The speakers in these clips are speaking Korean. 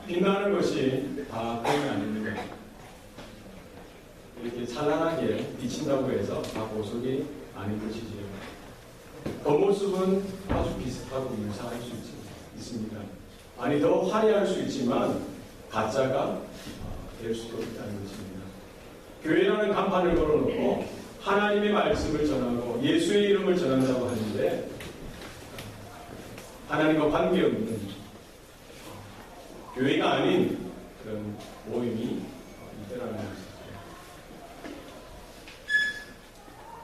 빛나는 것이 다 보이 아닙니다. 이렇게 찬란하게 비친다고 해서 다 보석이 아닌 것이지요. 겉모습은 아주 비슷하고 유사할 수 있습니다. 아니 더 화려할 수 있지만 가짜가 될 수도 있다는 것입니다. 교회라는 간판을 걸어놓고 하나님의 말씀을 전하고 예수의 이름을 전한다고 하는데 하나님과 관계없는 교회가 아닌 그런 모임이 있더라는 것이죠.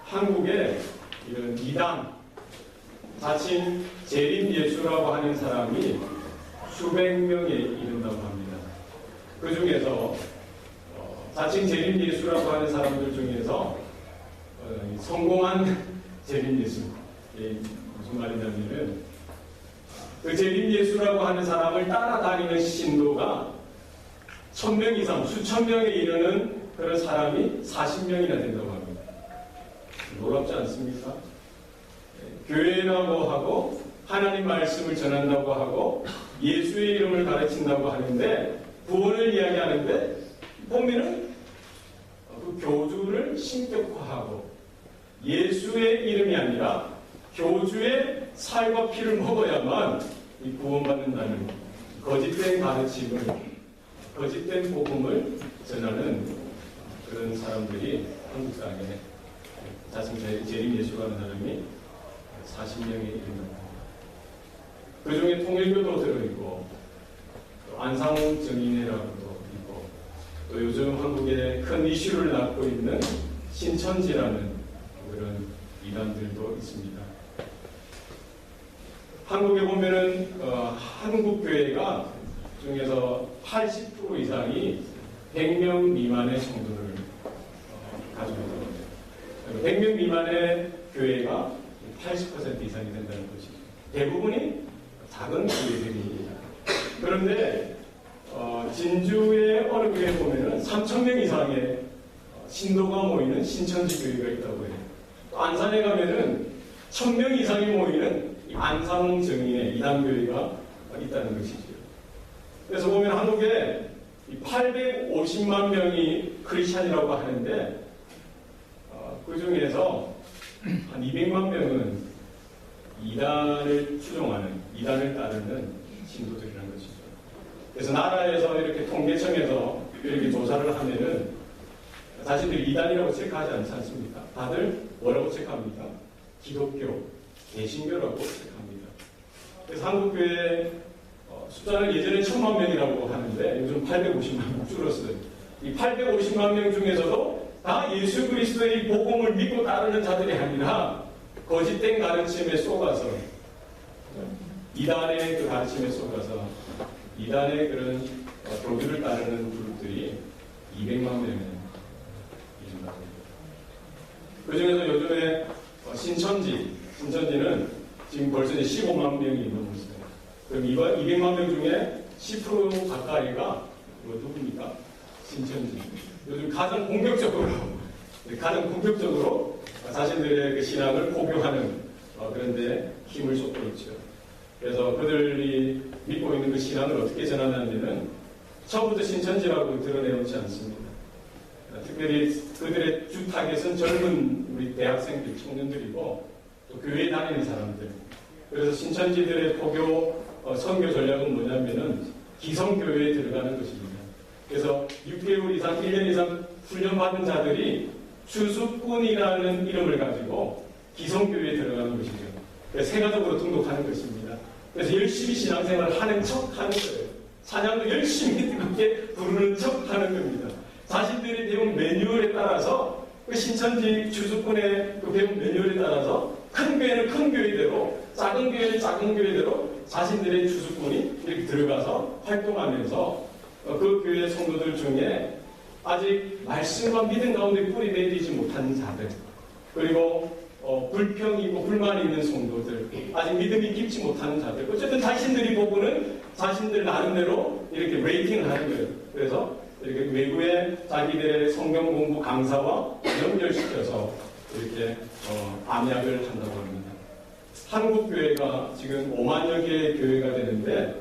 한국에 이런 이단, 자칭 재림 예수라고 하는 사람이 수백 명에 이른다고 합니다. 그 중에서 자칭 재림 예수라고 하는 사람들 중에서 성공한 재림 예수, 무슨 말이냐면은 그 재림 예수라고 하는 사람을 따라다니는 신도가 1000명 이상, 수천 명에 이르는 그런 사람이 40명이나 된다고 합니다. 놀랍지 않습니까? 교회라고 하고 하나님 말씀을 전한다고 하고 예수의 이름을 가르친다고 하는데 구원을 이야기하는데 보면은 그 교주를 신격화하고 예수의 이름이 아니라 교주의 살과 피를 먹어야만 이 구원받는다는 거짓된 가르침을, 거짓된 복음을 전하는 그런 사람들이 한국 땅에 자칭 재림 예수라는 사람이 40명에 이른다. 그 중에 통일교도 들어있고, 또 안상정인회라고도 있고, 또 요즘 한국에 큰 이슈를 낳고 있는 신천지라는 그런 이단들도 있습니다. 한국에 보면은 한국교회가 중에서 80% 이상이 100명 미만의 성도를 가지고 있습니다. 100명 미만의 교회가 80% 이상이 된다는 것이죠. 대부분이 작은 교회들입니다. 그런데 진주의 어느 교회에 보면은 3,000명 이상의 신도가 모이는 신천지 교회가 있다고 해요. 또 안산에 가면은 1,000명 이상이 모이는 안상정인의 이단교회가 있다는 것이죠. 그래서 보면 한국에 850만 명이 크리스찬이라고 하는데 그 중에서 한 200만 명은 이단을 추종하는, 이단을 따르는 신도들이라는 것이죠. 그래서 나라에서 이렇게 통계청에서 이렇게 조사를 하면은 자신들이 이단이라고 체크하지 않지 않습니까? 다들 뭐라고 체크합니까? 기독교, 개신교라고 체크합니다. 그래서 한국교회 숫자는 예전에 1000만 명이라고 하는데 요즘 850만 명 줄었어요. 이 850만 명 중에서도 다 예수 그리스도의 복음을 믿고 따르는 자들이 아니라 거짓된 가르침에 속아서 이단의 그 가르침에 속아서 이단의 그런 교주를 따르는 그룹들이 200만 명에 이른다고 합니다. 그 중에서 요즘에 신천지는 지금 벌써 15만 명이 넘었어요. 그럼 200만 명 중에 10% 가까이가 누굽니까? 신천지. 요즘 가장 공격적으로 자신들의 그 신앙을 포교하는 그런데 힘을 쏟고 있죠. 그래서 그들이 믿고 있는 그 신앙을 어떻게 전하냐면은 처음부터 신천지라고 드러내놓지 않습니다. 특별히 그들의 주 타겟은 젊은 우리 대학생들, 청년들이고 또 교회에 다니는 사람들. 그래서 신천지들의 포교 선교 전략은 뭐냐면은 기성교회에 들어가는 것입니다. 그래서 6개월 이상, 1년 이상 훈련받은 자들이 추수꾼이라는 이름을 가지고 기성교회에 들어가는 것이죠. 그래서 세가족으로 등록하는 것입니다. 그래서 열심히 신앙생활을 하는 척 하는 거예요. 찬양도 열심히 뜨겁게 부르는 척 하는 겁니다. 자신들이 배운 매뉴얼에 따라서 그 신천지 추수꾼의 그 배운 매뉴얼에 따라서 큰 교회는 큰 교회대로, 작은 교회는 작은 교회대로 자신들의 추수꾼이 이렇게 들어가서 활동하면서 그 교회 성도들 중에 아직 말씀과 믿음 가운데 뿌리 내리지 못한 자들, 그리고 불평이고 불만이 있는 성도들, 아직 믿음이 깊지 못하는 자들, 어쨌든 자신들이 보고는 자신들 나름대로 이렇게 레이팅을 하는 거예요. 그래서 이렇게 외부의 자기들의 성경 공부 강사와 연결시켜서 이렇게 암약을 한다고 합니다. 한국 교회가 지금 5만여 개의 교회가 되는데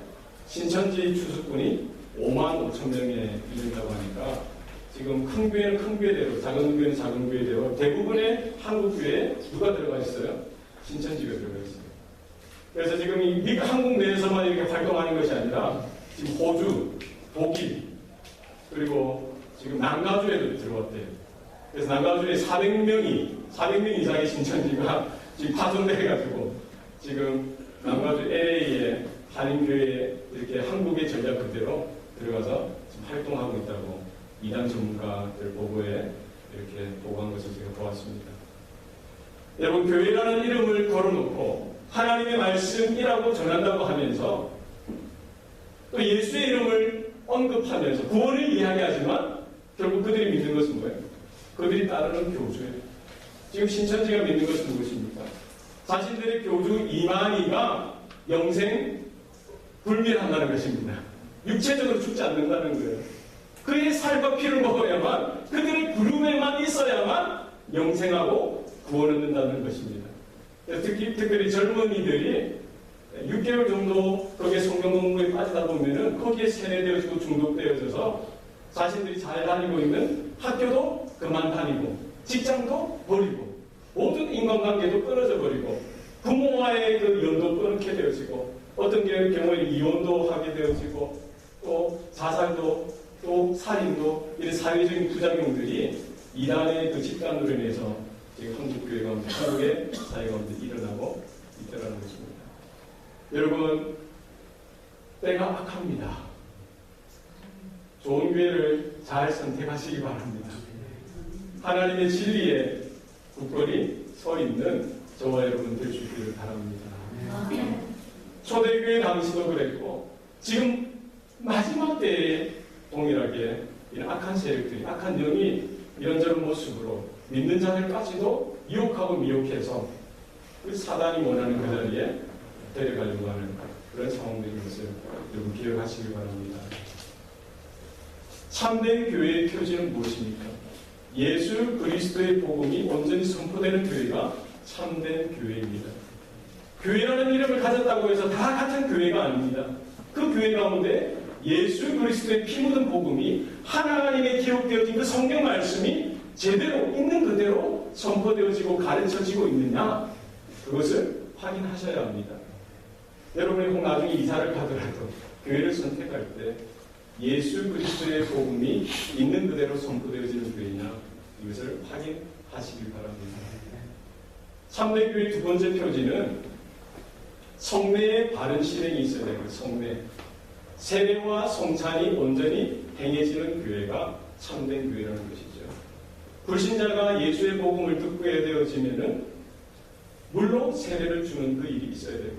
신천지 추수꾼이 5만 5천 명에 이른다고 하니까 지금 큰 교회는 큰 교회대로, 작은 교회는 작은 교회대로 대부분의 한국 교회에 누가 들어가 있어요? 신천지가 들어가 있어요. 그래서 지금 이 한국 내에서만 이렇게 활동하는 것이 아니라 지금 호주, 독일, 그리고 지금 남가주에도 들어왔대요. 그래서 남가주에 400명 이상의 신천지가 지금 파손돼가지고 지금 남가주 LA에 한인교회에 이렇게 한국의 전략 그대로 들어가서 지금 활동하고 있다고 이단 전문가들 보고에 이렇게 보고한 것을 제가 보았습니다. 여러분, 교회라는 이름을 걸어놓고 하나님의 말씀이라고 전한다고 하면서 또 예수의 이름을 언급하면서 구원을 이야기하지만 결국 그들이 믿는 것은 뭐예요? 그들이 따르는 교주예요. 지금 신천지가 믿는 것은 무엇입니까? 자신들의 교주 이만희가 영생 불멸한다는 것입니다. 육체적으로 죽지 않는다는 거예요. 그의 살과 피를 먹어야만, 그들의 구름에만 있어야만 영생하고 구원 얻는다는 것입니다. 특별히 젊은이들이 6개월 정도 거기에 성경 공부에 빠지다 보면은 거기에 세뇌되어지고 중독되어져서 자신들이 잘 다니고 있는 학교도 그만 다니고 직장도 버리고 모든 인간관계도 끊어져 버리고 부모와의 그 연도 끊게 되어지고 어떤 경우에 이혼도 하게 되어지고 또 자살도 또 살인도 이런 사회적인 부작용들이 이단의 그 집단으로 인해서 지금 한국 교회 가운데, 한국의 사회 가운데 일어나고 있다는 것입니다. 여러분, 때가 악합니다. 좋은 교회를 잘 선택하시기 바랍니다. 하나님의 진리에 굳건히 서 있는 저와 여러분 될 수 있기를 바랍니다. 초대교회 당시도 그랬고 지금 마지막 때에 동일하게 이런 악한 세력들이, 악한 영이 이런저런 모습으로 믿는 자들까지도 유혹하고 미혹해서 그 사단이 원하는 그 자리에 데려가려고 하는 그런 상황들인 것을 여러분 기억하시기 바랍니다. 참된 교회의 표지는 무엇입니까? 예수 그리스도의 복음이 온전히 선포되는 교회가 참된 교회입니다. 교회라는 이름을 가졌다고 해서 다 같은 교회가 아닙니다. 그 교회 가운데 예수 그리스도의 피 묻은 복음이 하나님의 기록되어진 그 성경 말씀이 제대로 있는 그대로 선포되어지고 가르쳐지고 있느냐, 그것을 확인하셔야 합니다. 여러분이 혹 나중에 이사를 가더라도 교회를 선택할 때 예수 그리스도의 복음이 있는 그대로 선포되어지는 교회냐, 이것을 확인하시길 바랍니다. 참된 교회의 두 번째 표지는 성례의 바른 실행이 있어야 됩니다. 성례. 세례와 성찬이 온전히 행해지는 교회가 참된 교회라는 것이죠. 불신자가 예수의 복음을 듣게 되어지면은 물론 세례를 주는 그 일이 있어야 되고,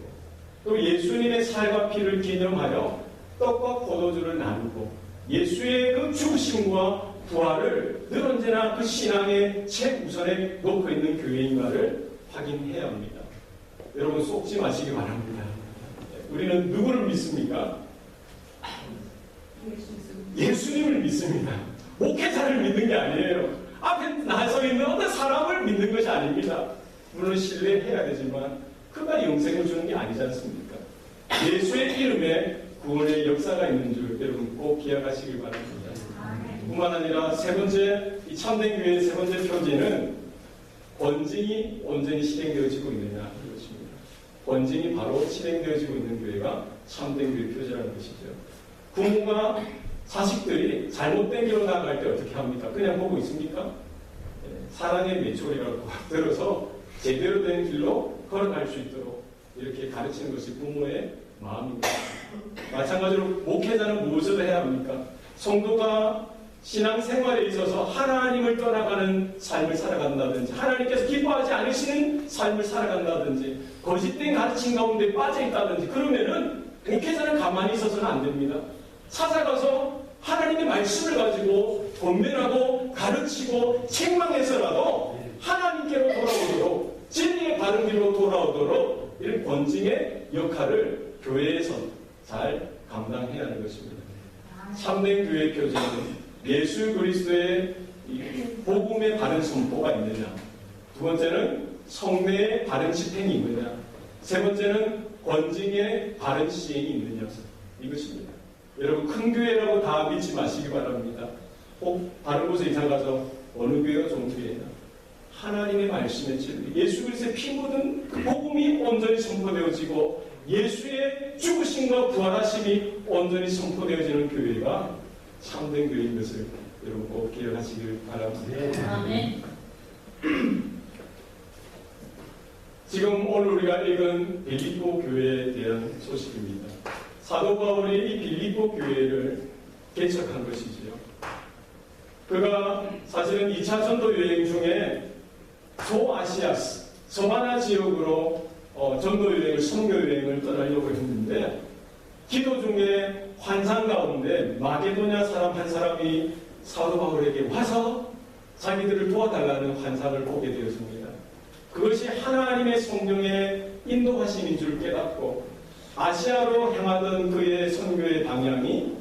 또 예수님의 살과 피를 기념하여 떡과 포도주를 나누고 예수의 그 죽으심과 부활을 늘 언제나 그 신앙의 최우선에 놓고 있는 교회인가를 확인해야 합니다. 여러분, 속지 마시기 바랍니다. 우리는 누구를 믿습니까? 예수님을 믿습니다. 목회자를 믿는 게 아니에요. 앞에 나서 있는 어떤 사람을 믿는 것이 아닙니다. 물론 신뢰해야 되지만 그가 영생을 주는 게 아니지 않습니까? 예수의 이름에 구원의 역사가 있는 줄 여러분 꼭 기억하시길 바랍니다. 뿐만 아니라 세 번째, 이 참된 교회의 세 번째 표지는 권징이 온전히 실행되어지고 있느냐, 이것입니다. 권징이 바로 실행되어지고 있는 교회가 참된 교회의 표지라는 것이죠. 부모가 자식들이 잘못된 길로 나갈 때 어떻게 합니까? 그냥 보고 있습니까? 사랑의 메초리라고 들어서 제대로 된 길로 걸어갈 수 있도록 이렇게 가르치는 것이 부모의 마음입니다. 마찬가지로 목회자는 무엇을 해야 합니까? 성도가 신앙생활에 있어서 하나님을 떠나가는 삶을 살아간다든지, 하나님께서 기뻐하지 않으시는 삶을 살아간다든지, 거짓된 가르침 가운데 빠져있다든지, 그러면은 목회자는 가만히 있어서는 안 됩니다. 찾아가서 하나님의 말씀을 가지고 권면하고 가르치고 책망해서라도 하나님께로 돌아오도록, 진리의 바른 길로 돌아오도록 이런 권징의 역할을 교회에서 잘 감당해야 하는 것입니다. 참된 교회의 표지는 예수 그리스도의 복음의 바른 선포가 있느냐, 두 번째는 성례의 바른 집행이 있느냐, 세 번째는 권징의 바른 시행이 있느냐, 이것입니다. 여러분 큰 교회라고 다 믿지 마시기 바랍니다. 혹 다른 곳에 이사 가서 어느 교회가 좋은 교회냐? 하나님의 말씀의 진리, 예수 그리스도의 피 묻은 그 복음이 온전히 선포되어지고 예수의 죽으심과 부활하심이 온전히 선포되어지는 교회가 참된 교회인 것을 여러분 꼭 기억하시길 바랍니다. 아멘. 지금 오늘 우리가 읽은 빌립보 교회에 대한 소식입니다. 사도 바울이 이 빌립보 교회를 개척한 것이지요. 그가 사실은 2차 전도 여행 중에 소아시아, 서바나 지역으로 전도 여행을, 선교 여행을 떠나려고 했는데 기도 중에 환상 가운데 마게도냐 사람 한 사람이 사도 바울에게 와서 자기들을 도와달라는 환상을 보게 되었습니다. 그것이 하나님의 성령의 인도하심인 줄 깨닫고 아시아로 향하던 그의 선교의 방향이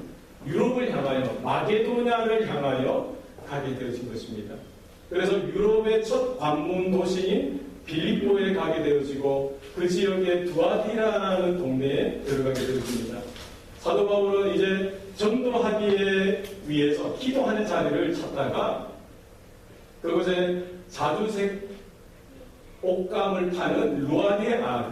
유럽을 향하여 마게도냐를 향하여 가게 되어진 것입니다. 그래서 유럽의 첫 관문 도시인 빌립보에 가게 되어지고 그 지역의 두아디라라는 동네에 들어가게 되었습니다. 사도 바울은 이제 전도하기에 위해서 기도하는 자리를 찾다가 그곳에 자주색 옷감을 파는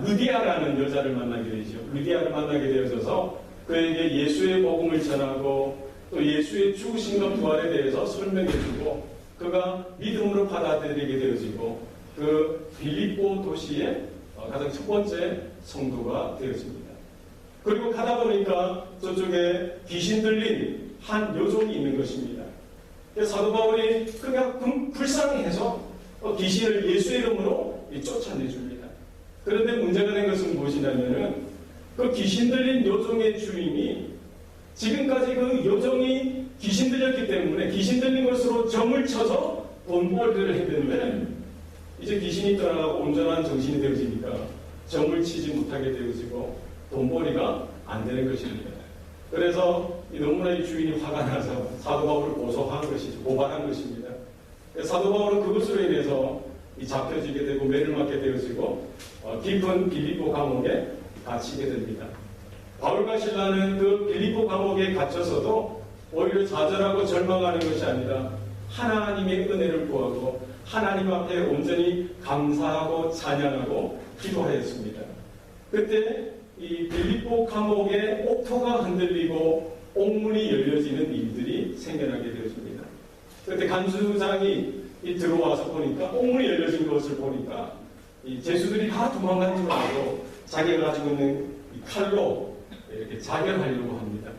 루디아라는 여자를 만나게 되죠. 루디아를 만나게 되어져서 그에게 예수의 복음을 전하고 또 예수의 죽으심과 부활에 대해서 설명해주고 그가 믿음으로 받아들이게 되어지고 그 빌립보 도시의 가장 첫 번째 성도가 되어집니다. 그리고 가다 보니까 저쪽에 귀신 들린 한 여종이 있는 것입니다. 사도 바울이 그가 불쌍해서 귀신을 예수의 이름으로 쫓아내줍니다. 그런데 문제가 된 것은 무엇이냐면은 그 귀신 들린 여종의 주인이 지금까지 그 여종이 귀신 들렸기 때문에 귀신 들린 것으로 점을 쳐서 돈벌이를 했는데 이제 귀신이 떠나가고 온전한 정신이 되어지니까 점을 치지 못하게 되어지고 돈벌이가 안 되는 것입니다. 그래서 너무나 이 주인이 화가 나서 사도 바울을 고소한 것이죠. 고발한 것입니다. 사도 바울은 그것으로 인해서 잡혀지게 되고 매를 맞게 되어지고 깊은 빌립보 감옥에 갇히게 됩니다. 바울과 실라는 그 빌립보 감옥에 갇혀서도 오히려 좌절하고 절망하는 것이 아니라 하나님의 은혜를 구하고 하나님 앞에 온전히 감사하고 찬양하고 기도하였습니다. 그때 이 빌립보 감옥의 옥토가 흔들리고 옥문이 열려지는 일들이 생겨나게 되었습니다. 그때 간수장이 들어와서 보니까 옥문이 열려진 것을 보니까 이 죄수들이 다 도망간 줄 알고 자기가 가지고 있는 이 칼로 이렇게 자결하려고 합니다.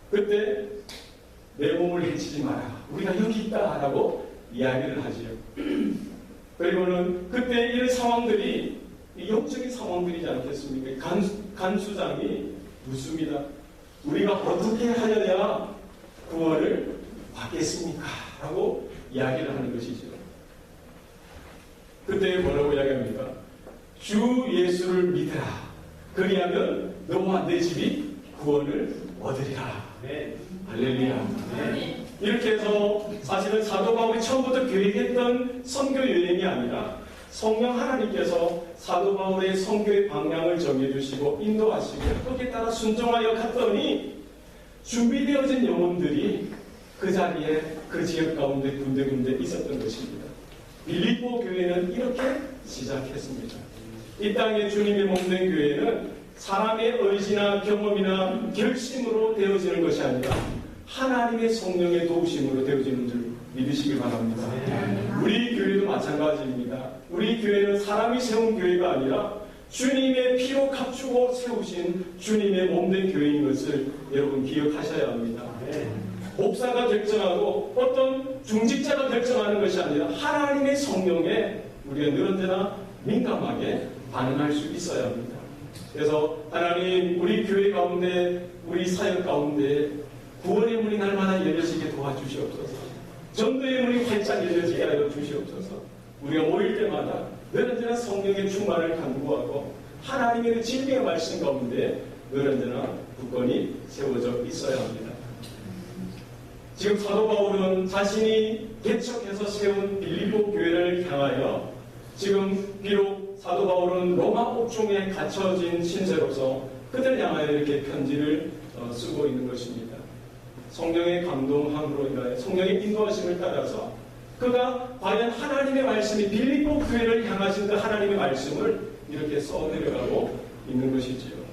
그때 내 몸을 해치지 마라. 우리가 여기 있다라고 이야기를 하지요. 그리고는 그때 이런 상황들이 영적인 상황들이지 않겠습니까? 간수장이 묻습니다. 우리가 어떻게 하여야 구원을 받겠습니까? 라고 이야기를 하는 것이죠. 그때 뭐라고 이야기합니까? 주 예수를 믿으라. 그리하면 너와 내 집이 구원을 얻으리라. 네. 할렐루야. 네. 이렇게 해서 사실은 사도 바울이 처음부터 계획했던 선교 여행이 아니라 성령 하나님께서 사도 바울의 선교의 방향을 정해주시고 인도하시고 거기에 따라 순종하여 갔더니 준비되어진 영혼들이 그 자리에 그 지역 가운데 군데군데 있었던 것입니다. 빌립보 교회는 이렇게 시작했습니다. 이 땅에 주님의 몸된 교회는 사람의 의지나 경험이나 결심으로 되어지는 것이 아니라 하나님의 성령의 도우심으로 되어지는 줄 믿으시길 바랍니다. 우리 교회도 마찬가지입니다. 우리 교회는 사람이 세운 교회가 아니라 주님의 피로 감추고 세우신 주님의 몸된 교회인 것을 여러분 기억하셔야 합니다. 목사가 결정하고 어떤 중직자가 결정하는 것이 아니라 하나님의 성령에 우리가 늘 언제나 민감하게 반응할 수 있어야 합니다. 그래서 하나님 우리 교회 가운데 우리 사역 가운데 구원의 문이 날마다 열려지게 도와주시옵소서. 전도의 문이 활짝 열려지게 하여 주시옵소서. 우리가 모일 때마다 늘 언제나 성령의 충만을 간구하고 하나님의 진리의 말씀 가운데 늘 언제나 굳건히 세워져 있어야 합니다. 지금 사도 바울은 자신이 개척해서 세운 빌립보 교회를 향하여 지금 비록 사도 바울은 로마 옥중에 갇혀진 신세로서 그들을 향하여 이렇게 편지를 쓰고 있는 것입니다. 성령의 감동함으로 인하여 성령의 인도하심을 따라서 그가 과연 하나님의 말씀이 빌립보 교회를 향하신 그 하나님의 말씀을 이렇게 써내려가고 있는 것이지요.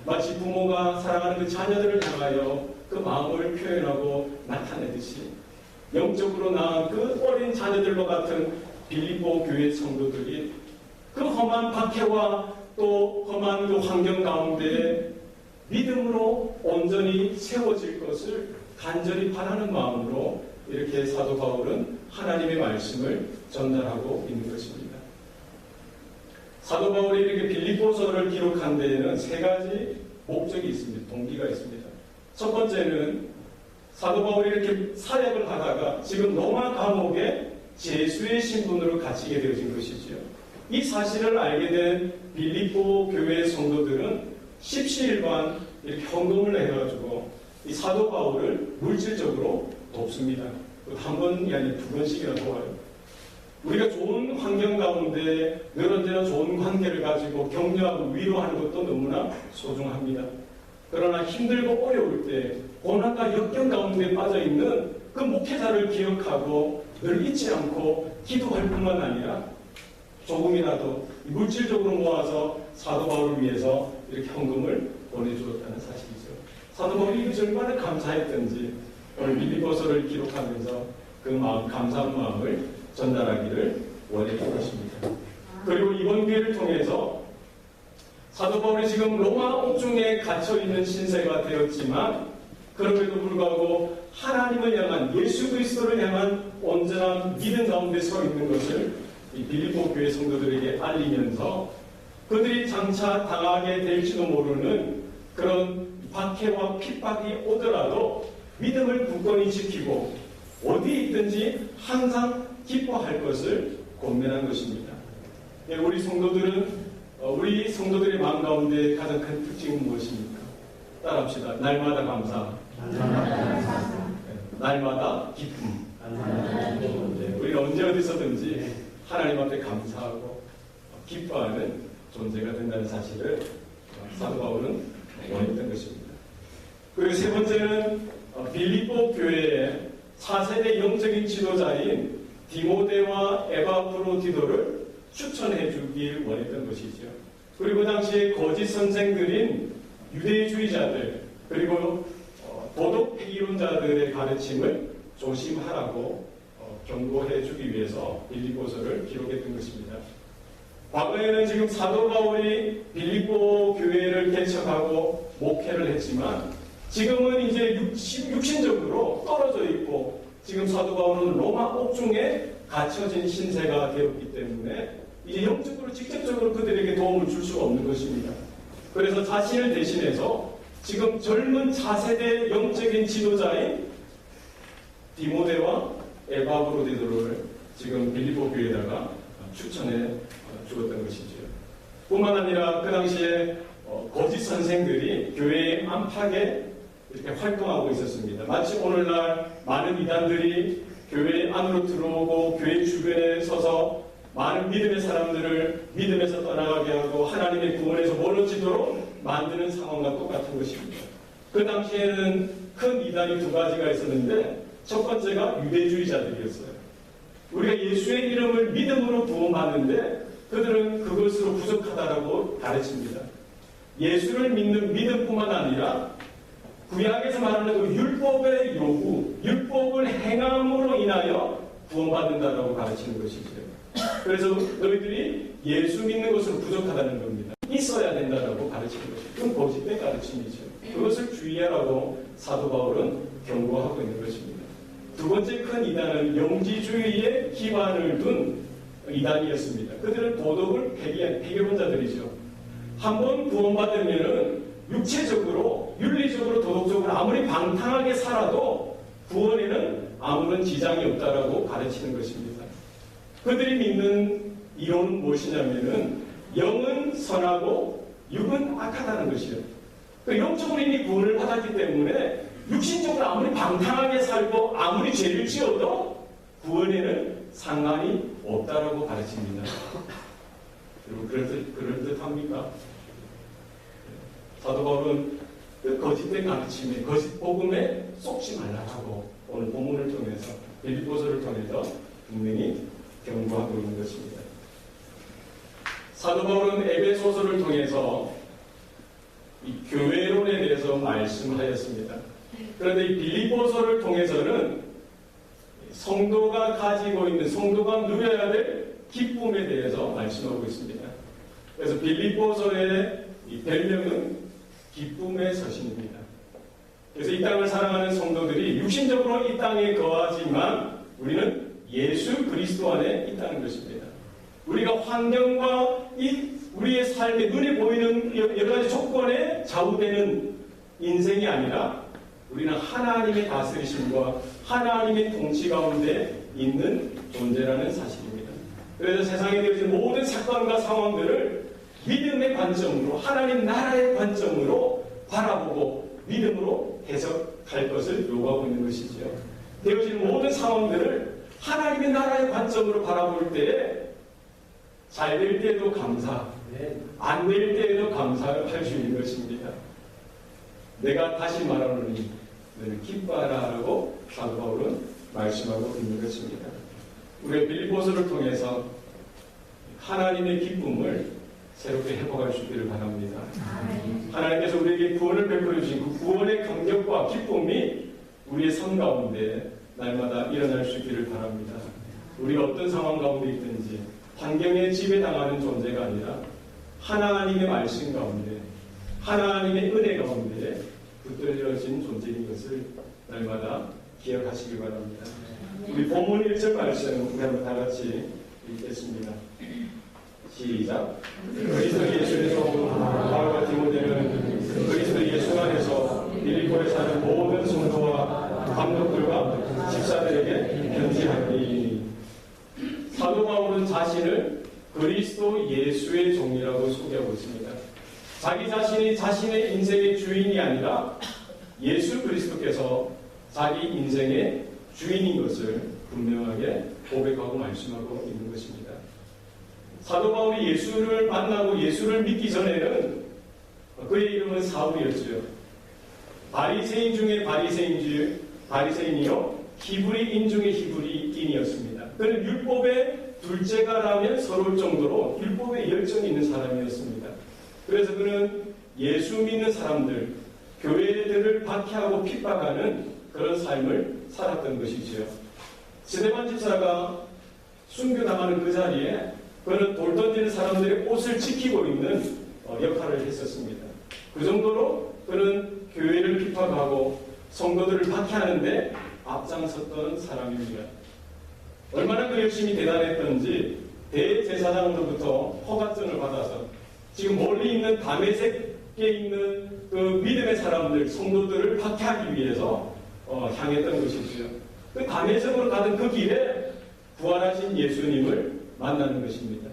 마치 부모가 사랑하는 그 자녀들을 향하여 그 마음을 표현하고 나타내듯이 영적으로 낳은 그 어린 자녀들과 같은 빌립보 교회 성도들이 그 험한 박해와 또 험한 그 환경 가운데 믿음으로 온전히 세워질 것을 간절히 바라는 마음으로 이렇게 사도 바울은 하나님의 말씀을 전달하고 있는 것입니다. 사도 바울이 이렇게 빌립보서를 기록한 데에는 세 가지 목적이 있습니다. 동기가 있습니다. 첫 번째는 사도 바울이 이렇게 사역을 하다가 지금 로마 감옥에 제수의 신분으로 갇히게 되어진 것이지요. 이 사실을 알게 된 빌립보 교회 성도들은 십시일반 이렇게 헌금을 해가지고 이 사도 바울을 물질적으로 돕습니다. 한 번이 아니라 두 번씩이나 도와요. 우리가 좋은 환경 가운데 늘 언제나 좋은 관계를 가지고 격려하고 위로하는 것도 너무나 소중합니다. 그러나 힘들고 어려울 때 고난과 역경 가운데 빠져있는 그 목회자를 기억하고 늘 잊지 않고 기도할 뿐만 아니라 조금이라도 물질적으로 모아서 사도 바울을 위해서 이렇게 헌금을 보내주었다는 사실이죠. 사도 바울이 이것이 얼마나 감사했던지 오늘 빌립보서를 기록하면서 그 마음, 감사한 마음을 전달하기를 원했던 것입니다. 그리고 이번 기회를 통해서 사도 바울이 지금 로마 옥중에 갇혀있는 신세가 되었지만 그럼에도 불구하고 하나님을 향한 예수 그리스도를 향한 온전한 믿음 가운데 서 있는 것을 이 빌립보 교회 성도들에게 알리면서 그들이 장차 당하게 될지도 모르는 그런 박해와 핍박이 오더라도 믿음을 굳건히 지키고 어디에 있든지 항상 기뻐할 것을 권면한 것입니다. 우리 성도들의 마음 가운데 가장 큰 특징은 무엇입니까? 따라합시다. 날마다 감사. 날마다 기쁨. 우리가 언제 어디서든지 하나님 앞에 감사하고 기뻐하는 존재가 된다는 사실을 사도 바울은 원했던 것입니다. 그리고 세 번째는 빌립보 교회의 4세대 영적인 지도자인 디모데와 에바프로디도를 추천해 주길 원했던 것이죠. 그리고 그 당시에 거짓 선생들인 유대주의자들 그리고 도덕 폐기론자들의 가르침을 조심하라고 경고해 주기 위해서 빌립보서를 기록했던 것입니다. 과거에는 지금 사도 바울이 빌립보 교회를 개척하고 목회를 했지만 지금은 이제 육신적으로 떨어져 있고 지금 사도 바울은 로마 옥중에 갇혀진 신세가 되었기 때문에 이제 영적으로 직접적으로 그들에게 도움을 줄 수가 없는 것입니다. 그래서 자신을 대신해서 지금 젊은 차세대 영적인 지도자인 디모데와 에바브로디도를 지금 빌립보 교회에다가 추천해 주었던 것이죠. 뿐만 아니라 그 당시에 거짓 선생들이 교회의 안팎에 이렇게 활동하고 있었습니다. 마치 오늘날 많은 이단들이 교회 안으로 들어오고 교회 주변에 서서 많은 믿음의 사람들을 믿음에서 떠나가게 하고 하나님의 구원에서 멀어지도록 만드는 상황과 똑같은 것입니다. 그 당시에는 큰 이단이 두 가지가 있었는데 첫 번째가 유대주의자들이었어요. 우리가 예수의 이름을 믿음으로 부음하는데 그들은 그것으로 부족하다라고 가르칩니다. 예수를 믿는 믿음뿐만 아니라 구약에서 말하는 그 율법의 요구, 율법을 행함으로 인하여 구원받는다라고 가르치는 것이죠. 그래서 너희들이 예수 믿는 것으로 부족하다는 겁니다. 있어야 된다라고 가르치는 것이죠. 그건 거짓된 가르침이죠. 그것을 주의하라고 사도 바울은 경고하고 있는 것입니다. 두 번째 큰 이단은 영지주의에 기반을 둔 이단이었습니다. 그들은 도덕을 폐기한 폐교론자들이죠. 한번 구원받으면은 육체적으로, 윤리적으로, 도덕적으로 아무리 방탕하게 살아도 구원에는 아무런 지장이 없다라고 가르치는 것입니다. 그들이 믿는 이론은 무엇이냐면은 영은 선하고 육은 악하다는 것이요. 그 영적으로 이미 구원을 받았기 때문에 육신적으로 아무리 방탕하게 살고 아무리 죄를 지어도 구원에는 상관이 없다라고 가르칩니다. 여러분 그럴듯합니까? 사도 바울은 그 거짓된 가르침에, 거짓 복음에 속지 말라고 오늘 본문을 통해서, 빌립보서를 통해서 분명히 경고하고 있는 것입니다. 사도 바울은 에베소서를 통해서 이 교회론에 대해서 말씀하였습니다. 그런데 이 빌립보서를 통해서는 성도가 가지고 있는, 성도가 누려야 될 기쁨에 대해서 말씀하고 있습니다. 그래서 빌립보서의 이 별명은 기쁨의 서신입니다. 그래서 이 땅을 사랑하는 성도들이 육신적으로 이 땅에 거하지만 우리는 예수 그리스도 안에 있다는 것입니다. 우리가 환경과 우리의 삶에 눈에 보이는 여러 가지 조건에 좌우되는 인생이 아니라 우리는 하나님의 다스리심과 하나님의 통치 가운데 있는 존재라는 사실입니다. 그래서 세상에 되어진 모든 사건과 상황들을 믿음의 관점으로, 하나님 나라의 관점으로 바라보고 믿음으로 해석할 것을 요구하고 있는 것이지요. 되어진 모든 상황들을 하나님의 나라의 관점으로 바라볼 때에 잘 될 때에도 감사, 안 될 때에도 감사를 할 수 있는 것입니다. 내가 다시 말하노니 너는 기뻐하라라고 사도 바울은 말씀하고 있는 것입니다. 우리가 빌립보서를 통해서 하나님의 기쁨을 새롭게 회복할 수 있기를 바랍니다. 하나님께서 우리에게 구원을 베풀어 주신 그 구원의 감격과 기쁨이 우리의 삶 가운데 날마다 일어날 수 있기를 바랍니다. 우리가 어떤 상황 가운데 있든지 환경에 지배당하는 존재가 아니라 하나님의 말씀 가운데, 하나님의 은혜 가운데 붙들어진 존재인 것을 날마다 기억하시기 바랍니다. 우리 본문 1절 말씀 우리 한번 다 같이 읽겠습니다. 시작. 그리스도 예수에서 바울과 디모데는 그리스도 예수 안에서 빌립보에 사는 모든 성도와 감독들과 집사들에게 편지하니. 사도 바울은 자신을 그리스도 예수의 종이라고 소개하고 있습니다. 자기 자신이 자신의 인생의 주인이 아니라 예수 그리스도께서 자기 인생의 주인인 것을 분명하게 고백하고 말씀하고 있는 것입니다. 사도 바울이 예수를 만나고 예수를 믿기 전에는 그의 이름은 사울이었죠. 바리새인 중에 바리새인이요 히브리인 중에 히브리인이었습니다. 그는 율법의 둘째가라면 서러울 정도로 율법에 열정이 있는 사람이었습니다. 그래서 그는 예수 믿는 사람들, 교회들을 박해하고 핍박하는 그런 삶을 살았던 것이지요. 스데반 집사가 순교당하는 그 자리에 그는 돌 던지는 사람들의 옷을 지키고 있는 역할을 했었습니다. 그 정도로 그는 교회를 핍박하고 성도들을 박해하는데 앞장섰던 사람입니다. 얼마나 그 열심이 대단했던지 대제사장으로부터 허가증을 받아서 지금 멀리 있는 다메섹에 있는 그 믿음의 사람들, 성도들을 박해하기 위해서 향했던 것이지요. 그 다메섹으로 가던 그 길에 부활하신 예수님을 만나는 것입니다.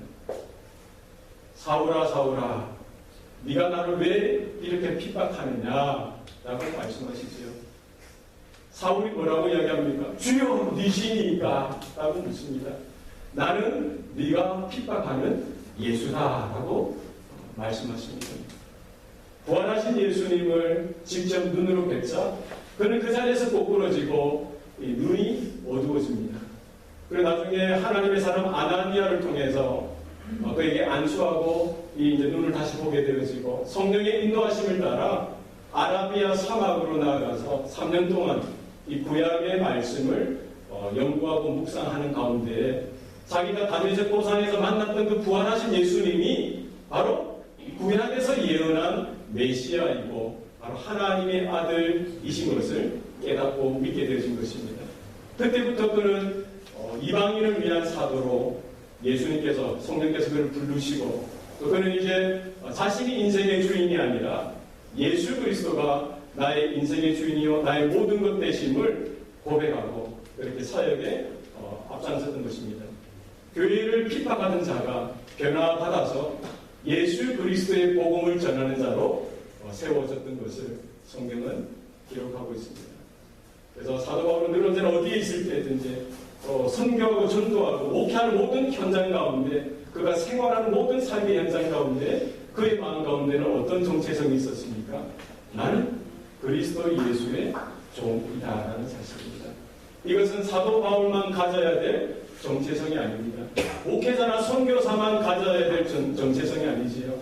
사울아 사울아 네가 나를 왜 이렇게 핍박하느냐 라고 말씀하시지요. 사울이 뭐라고 이야기합니까? 주여 니시니까 라고 묻습니다. 나는 네가 핍박하는 예수다 라고 말씀하십니다. 부활하신 예수님을 직접 눈으로 뵙자 그는 그 자리에서 꼬꾸러지고 눈이 어두워집니다. 그리고 나중에 하나님의 사람 아나니아를 통해서 그에게 안수하고 이제 눈을 다시 보게 되어지고 성령의 인도하심을 따라 아라비아 사막으로 나아가서 3년 동안 이 구약의 말씀을 연구하고 묵상하는 가운데 자기가 다메섹 도산에서 만났던 그 부활하신 예수님이 바로 구약에서 예언한 메시아이고 바로 하나님의 아들이신 것을 깨닫고 믿게 되어진 것입니다. 그때부터 그는 이방인을 위한 사도로 예수님께서 성령께서 그를 부르시고 또 그는 이제 자신이 인생의 주인이 아니라 예수 그리스도가 나의 인생의 주인이요 나의 모든 것 되심을 고백하고 그렇게 사역에 앞장섰던 것입니다. 교회를 핍박하는 자가 변화받아서 예수 그리스도의 복음을 전하는 자로 세워졌던 것을 성경은 기록하고 있습니다. 그래서 사도 바울은 늘 언제나 어디에 있을 때든지 선교하고 전도하고 목회하는 모든 현장 가운데 그가 생활하는 모든 삶의 현장 가운데 그의 마음 가운데는 어떤 정체성이 있었습니까? 나는 그리스도 예수의 종이다라는 사실입니다. 이것은 사도 바울만 가져야 될 정체성이 아닙니다. 목회자나 선교사만 가져야 될 정체성이 아니지요.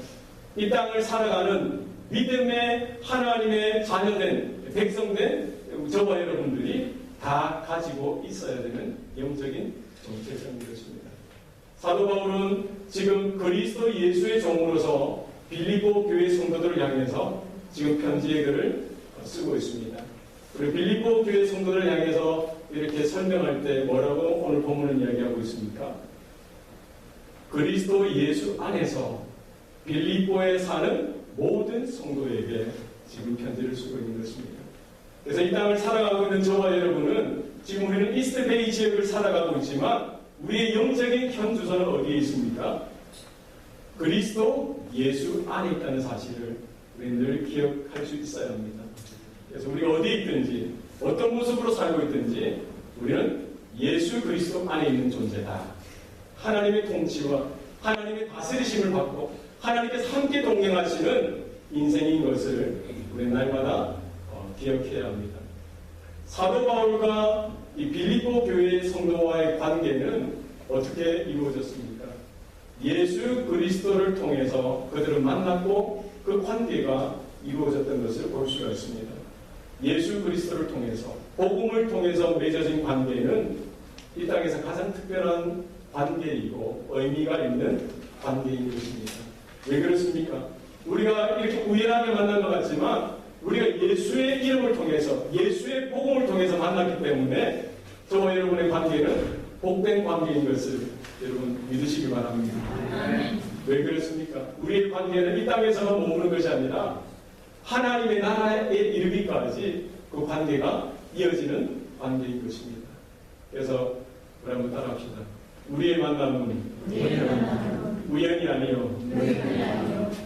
이 땅을 살아가는 믿음의 하나님의 자녀된 백성된 저와 여러분들이 다 가지고 있어야 되는 영적인 정체성인 것입니다. 사도 바울은 지금 그리스도 예수의 종으로서 빌립보 교회 성도들을 향해서 지금 편지의 글을 쓰고 있습니다. 그리고 빌립보 교회 성도들을 향해서 이렇게 설명할 때 뭐라고 오늘 본문은 이야기하고 있습니까? 그리스도 예수 안에서 빌립보에 사는 모든 성도에게 지금 편지를 쓰고 있는 것입니다. 그래서 이 땅을 살아가고 있는 저와 여러분은 지금 우리는 이스트베이 지역을 살아가고 있지만 우리의 영적인 현주소는 어디에 있습니까? 그리스도 예수 안에 있다는 사실을 우리는 늘 기억할 수 있어야 합니다. 그래서 우리가 어디에 있든지 어떤 모습으로 살고 있든지 우리는 예수 그리스도 안에 있는 존재다. 하나님의 통치와 하나님의 다스리심을 받고 하나님께서 함께 동행하시는 인생인 것을 우리는 날마다 기억해야 합니다. 사도 바울과 이 빌립보 교회의 성도와의 관계는 어떻게 이루어졌습니까? 예수 그리스도를 통해서 그들을 만났고 그 관계가 이루어졌던 것을 볼 수가 있습니다. 예수 그리스도를 통해서 복음을 통해서 맺어진 관계는 이 땅에서 가장 특별한 관계이고 의미가 있는 관계인 것입니다. 왜 그렇습니까? 우리가 이렇게 우연하게 만난 것 같지만 우리가 예수의 이름을 통해서 예수의 복음을 통해서 만났기 때문에 저와 여러분의 관계는 복된 관계인 것을 여러분 믿으시기 바랍니다. 왜 그렇습니까? 우리의 관계는 이 땅에서만 머무는 것이 아니라 하나님의 나라에 이르기까지 그 관계가 이어지는 관계인 것입니다. 그래서 우리 한번 따라합시다. 우리의 만남은 우연이 아니요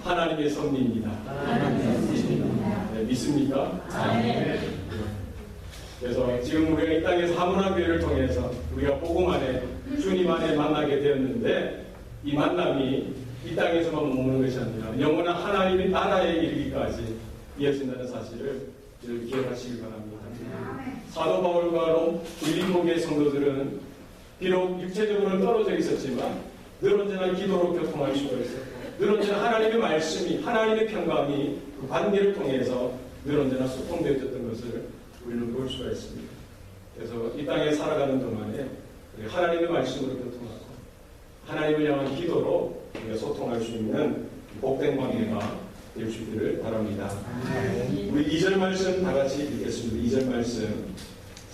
하나님의 섭리입니다. 네, 믿습니까? 그래서 지금 우리가 이 땅에서 하모나교회를 통해서 우리가 복음 안에 주님 안에 만나게 되었는데 이 만남이 이 땅에서만 머무는 것이 아니라 영원한 하나님의 나라에 이르기까지 이어진다는 사실을 기억하시기 바랍니다. 사도 바울과 빌립보교의 성도들은 비록 육체적으로는 떨어져 있었지만 늘 언제나 기도로 교통할 수가 있었고 늘 언제나 하나님의 말씀이 하나님의 평강이 그 관계를 통해서 늘 언제나 소통되어졌던 것을 우리는 볼 수가 있습니다. 그래서 이 땅에 살아가는 동안에 하나님의 말씀으로 교통하고 하나님을 향한 기도로 우리가 소통할 수 있는 복된 관계가 될 수 있기를 바랍니다. 우리 2절 말씀 다 같이 읽겠습니다. 2절 말씀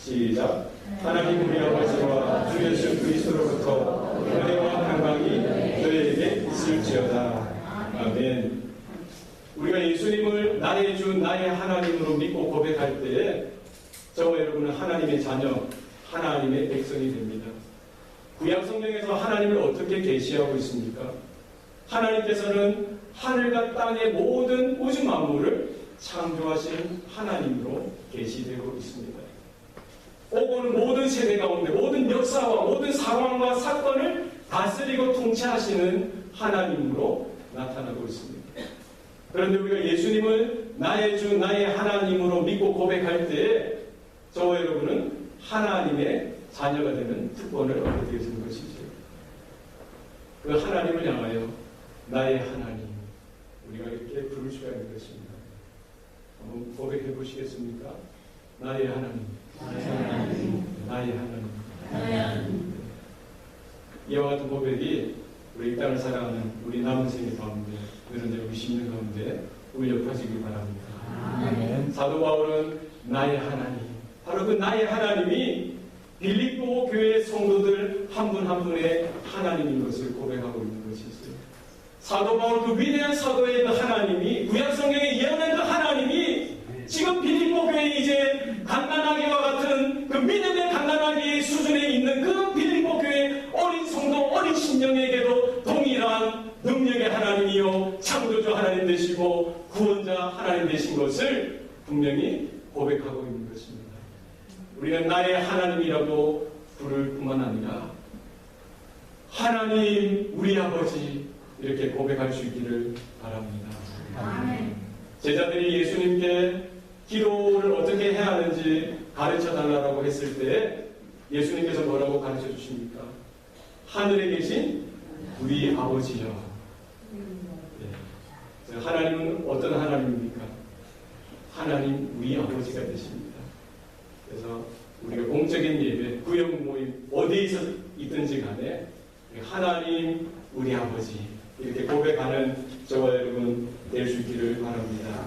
시작. 하나님 우리 아버지와 주 예수 그리스도로부터 은혜와 평강이 너희에게 있을지어다. 아멘. 우리가 예수님을 나의 주 나의 하나님으로 믿고 고백할 때에 저와 여러분은 하나님의 자녀 하나님의 백성이 됩니다. 구약 성경에서 하나님을 어떻게 계시하고 있습니까? 하나님께서는 하늘과 땅의 모든 우주 만물을 창조하신 하나님으로 계시되고 있습니다. 오고 오는 모든 세대 가운데 모든 역사와 모든 상황과 사건을 다스리고 통치하시는 하나님으로 나타나고 있습니다. 그런데 우리가 예수님을 나의 주 나의 하나님으로 믿고 고백할 때에 저와 여러분은 하나님의 자녀가 되는 특권을 얻게 되어지는 것이죠. 그 하나님을 향하여 나의 하나님 우리가 이렇게 부를 수가 있는 것입니다. 한번 고백해 보시겠습니까? 나의 하나님, 나의 하나님. 이와 같은 고백이 우리 이 땅을 살아가는 우리 남은 생의 가운데 그런 우리 심령 가운데 울려 퍼지길 바랍니다. 사도 바울은 나의 하나님, 바로 그 나의 하나님이 빌립보 교회의 성도들 한 분 한 분의 하나님인 것을 고백하고 있는 것이 있어요. 사도 바울 그 위대한 사도의 그 하나님이 구약 성경에 예언한 그 하나님이 지금 빌립보 교회에 이제 갓난아기와 같은 그 믿음의 갓난아기의 수준에 있는 그 빌립보 교회 어린 성도 어린 심령에게도 동일한 능력의 하나님이요 창조주 하나님 되시고 구원자 하나님 되신 것을 분명히 고백하고 있는 것입니다. 우리는 나의 하나님이라고 부를 뿐만 아니라 하나님 우리 아버지 이렇게 고백할 수 있기를 바랍니다. 아멘. 제자들이 예수님께 기도를 어떻게 해야 하는지 가르쳐 달라고 했을 때 예수님께서 뭐라고 가르쳐 주십니까? 하늘에 계신 우리 아버지여. 네. 하나님은 어떤 하나님입니까? 하나님 우리 아버지가 되십니다. 그래서 우리가 공적인 예배, 구역 모임 어디에서 있든지 간에 하나님 우리 아버지 이렇게 고백하는 저와 여러분 될 수 있기를 바랍니다.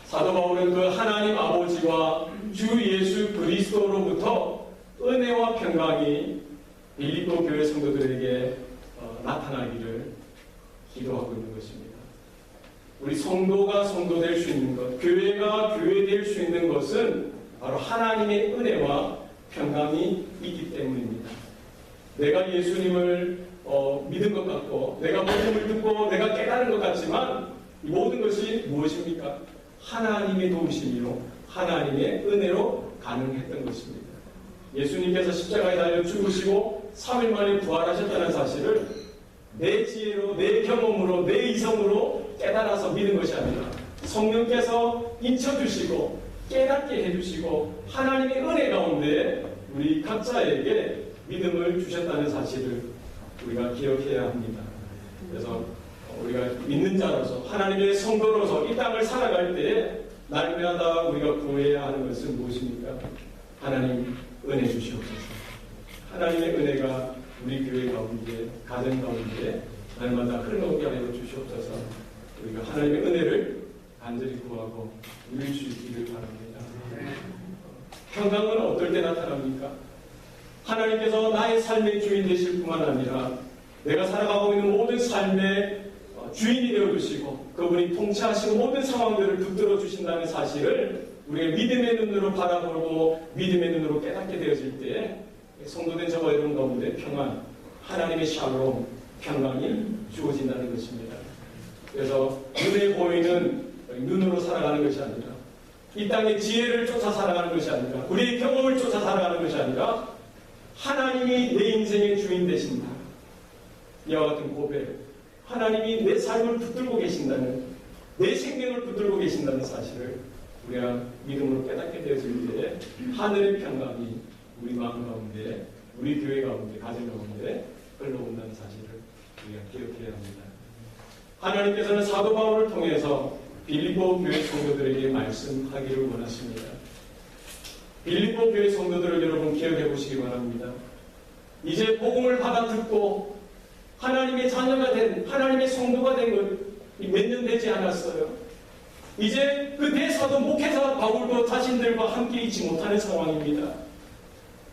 사도 바울은 그 하나님 아버지와 주 예수 그리스도로부터 은혜와 평강이 빌립보 교회 성도들에게 나타나기를 기도하고 있는 것입니다. 우리 성도가 성도 될 수 있는 것, 교회가 교회 될 수 있는 것은 바로 하나님의 은혜와 평강이 있기 때문입니다. 내가 예수님을 믿은 것 같고 내가 복음을 듣고 내가 깨달은 것 같지만 이 모든 것이 무엇입니까? 하나님의 도우심이요 하나님의 은혜로 가능했던 것입니다. 예수님께서 십자가에 달려 죽으시고 3일 만에 부활하셨다는 사실을 내 지혜로 내 경험으로 내 이성으로 깨달아서 믿은 것이 아니라 성령께서 인쳐주시고 깨닫게 해주시고 하나님의 은혜 가운데 우리 각자에게 믿음을 주셨다는 사실을 우리가 기억해야 합니다. 그래서 우리가 믿는 자로서 하나님의 성도로서 이 땅을 살아갈 때에 날마다 우리가 구해야 하는 것은 무엇입니까? 하나님 은혜 주시옵소서. 하나님의 은혜가 우리 교회 가운데 가정 가운데 날마다 흘러오게 하여 주시옵소서. 우리가 하나님의 은혜를 간절히 구하고 누릴 수 있기를 바랍니다. 평강은 어떨 때 나타납니까? 하나님께서 나의 삶의 주인 되실 뿐만 아니라 내가 살아가고 있는 모든 삶의 주인이 되어주시고 그분이 통치하시고 모든 상황들을 붙들어 주신다는 사실을 우리가 믿음의 눈으로 바라보고 믿음의 눈으로 깨닫게 되어질 때 성도된 저와 여러분 가운데 평안, 하나님의 샬롬, 평강이 주어진다는 것입니다. 그래서 눈에 보이는 눈으로 살아가는 것이 아니라 이 땅의 지혜를 쫓아 살아가는 것이 아니라 우리의 경험을 쫓아 살아가는 것이 아니라 하나님이 내 인생의 주인 되신다. 이와 같은 고백, 하나님이 내 삶을 붙들고 계신다는, 내 생명을 붙들고 계신다는 사실을 우리가 믿음으로 깨닫게 되어질 때에 하늘의 평강이 우리 마음 가운데, 우리 교회 가운데, 가정 가운데 흘러온다는 사실을 우리가 기억해야 합니다. 하나님께서는 사도 바울을 통해서 빌립보 교회 성도들에게 말씀하기를 원하십니다. 빌립보 교회 성도들을 여러분 기억해 보시기 바랍니다. 이제 복음을 받아 듣고 하나님의 자녀가 된, 하나님의 성도가 된 것 몇 년 되지 않았어요. 이제 그 대사도 목회자 바울도 자신들과 함께 있지 못하는 상황입니다.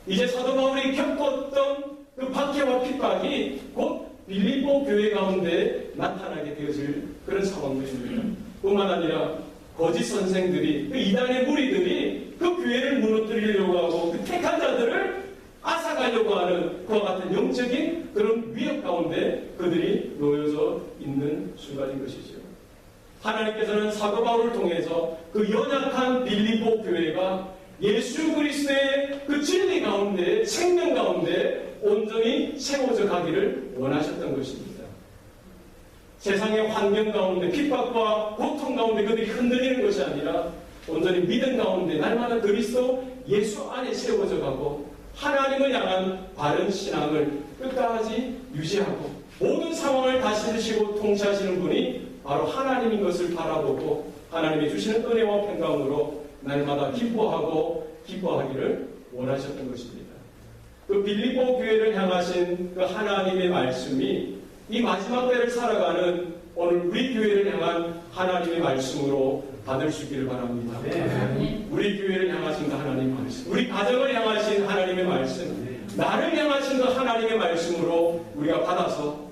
이제 사도 바울이 겪었던 그 박해와 핍박이 곧 빌립보 교회 가운데 나타나게 되어질 그런 상황입니다. 뿐만 아니라 거짓 선생들이, 그 이단의 무리들이 그 교회를 무너뜨리려고 하고 그 택한 자들을 앗아가려고 하는 그와 같은 영적인 그런 위협 가운데 그들이 놓여져 있는 순간인 것이죠. 하나님께서는 사도 바울을 통해서 그 연약한 빌립보 교회가 예수 그리스도의 그 진리 가운데, 생명 가운데 온전히 세워져 가기를 원하셨던 것입니다. 세상의 환경 가운데, 핍박과 고통 가운데 그들이 흔들리는 것이 아니라 온전히 믿음 가운데 날마다 그리스도 예수 안에 세워져 가고 하나님을 향한 바른 신앙을 끝까지 유지하고 모든 상황을 다스리시고 통치하시는 분이 바로 하나님인 것을 바라보고 하나님이 주시는 은혜와 평강으로 날마다 기뻐하기를 원하셨던 것입니다. 그 빌립보 교회를 향하신 그 하나님의 말씀이 이 마지막 때를 살아가는 오늘 우리 교회를 향한 하나님의 말씀으로 받을 수 있기를 바랍니다. 우리 교회를 향하신 그 하나님의 말씀, 우리 가정을 향하신 하나님의 말씀, 나를 향하신 그 하나님의 말씀으로 우리가 받아서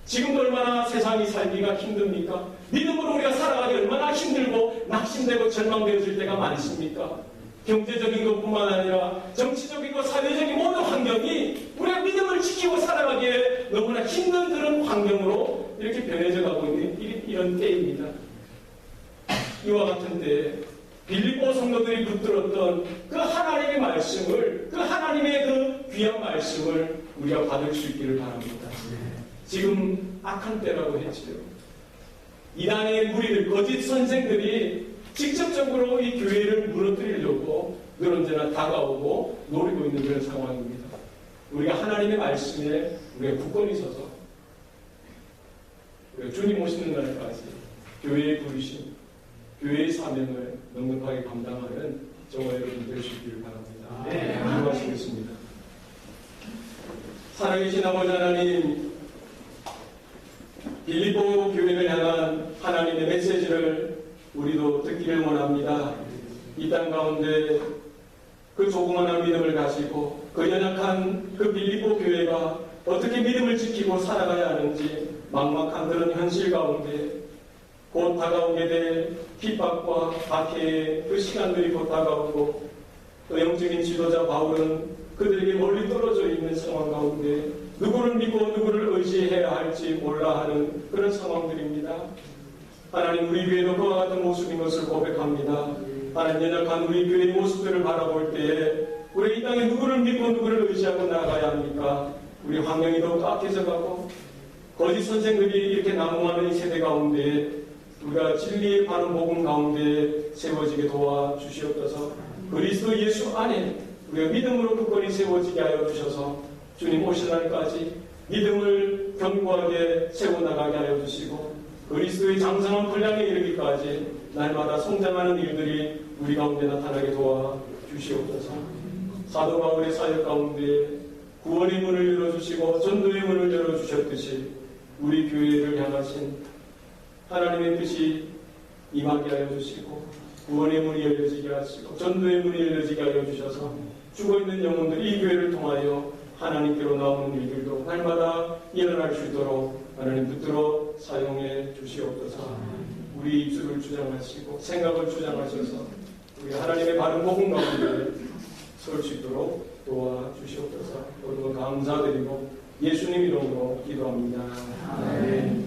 지금도 얼마나 세상이 살기가 힘듭니까? 믿음으로 우리가 살아가기 얼마나 힘들고 낙심되고 절망되어질 때가 많습니까? 경제적인 것뿐만 아니라 정치적이고 사회적인 모든 환경이 우리가 믿음을 지키고 살아가기에 너무나 힘든 그런 환경으로 이렇게 변해져 가고 있는 이런 때입니다. 이와 같은 때에 빌립보 성도들이 붙들었던 그 하나님의 말씀을, 그 하나님의 그 귀한 말씀을 우리가 받을 수 있기를 바랍니다. 지금 악한 때라고 했지요. 이단의 무리들, 거짓 선생들이 직접적으로 이 교회를 무너뜨리려고 늘 언제나 다가오고 노리고 있는 그런 상황입니다. 우리가 하나님의 말씀에 우리가 굳건히 서서 우리가 주님 오시는 날까지 교회의 부르심, 교회의 사명을 넉넉하게 감당하는 저와 여러분 되시기를 바랍니다. 네. 기도하시겠습니다. 살아계신 아버지 하나님, 빌립보 교회를 향한 하나님의 메시지를 우리도 듣기를 원합니다. 이 땅 가운데 그 조그마한 믿음을 가지고 그 연약한 그 빌립보 교회가 어떻게 믿음을 지키고 살아가야 하는지 막막한 그런 현실 가운데 곧 다가오게 될 핍박과 박해의 그 시간들이 곧 다가오고 또 영적인 지도자 바울은 그들에게 멀리 떨어져 있는 상황 가운데 누구를 믿고 누구를 의지해야 할지 몰라 하는 그런 상황들입니다. 하나님, 우리 교회도 그와 같은 모습인 것을 고백합니다. 하나님, 연약한 우리 교회의 모습들을 바라볼 때에 우리 이 땅에 누구를 믿고 누구를 의지하고 나아가야 합니까? 우리 환경이 더욱 악해져 가고 거짓 선생들이 이렇게 난무하는 이 세대 가운데 우리가 진리의 바른 복음 가운데 세워지게 도와주시옵소서. 그리스도 예수 안에 우리가 믿음으로 굳건히 세워지게 하여 주셔서 주님 오신 날까지 믿음을 견고하게 세워나가게 하여 주시고 그리스도의 장성한 분량에 이르기까지 날마다 성장하는 일들이 우리 가운데 나타나게 도와주시옵소서. 사도 바울의 사역 가운데 구원의 문을 열어주시고 전도의 문을 열어주셨듯이 우리 교회를 향하신 하나님의 뜻이 임하게 하여 주시고 구원의 문이 열려지게 하시고 전도의 문이 열려지게 하여 주셔서 죽어있는 영혼들이 이 교회를 통하여 하나님께로 나오는 일들도 날마다 일어날 수 있도록 하나님 붙들어 사용해 주시옵소서. 우리 입술을 주장하시고 생각을 주장하셔서 우리 하나님의 바른 복음 가운데 설 수 있도록 도와주시옵소서. 오늘 감사드리고 예수님 이름으로 기도합니다. 아멘.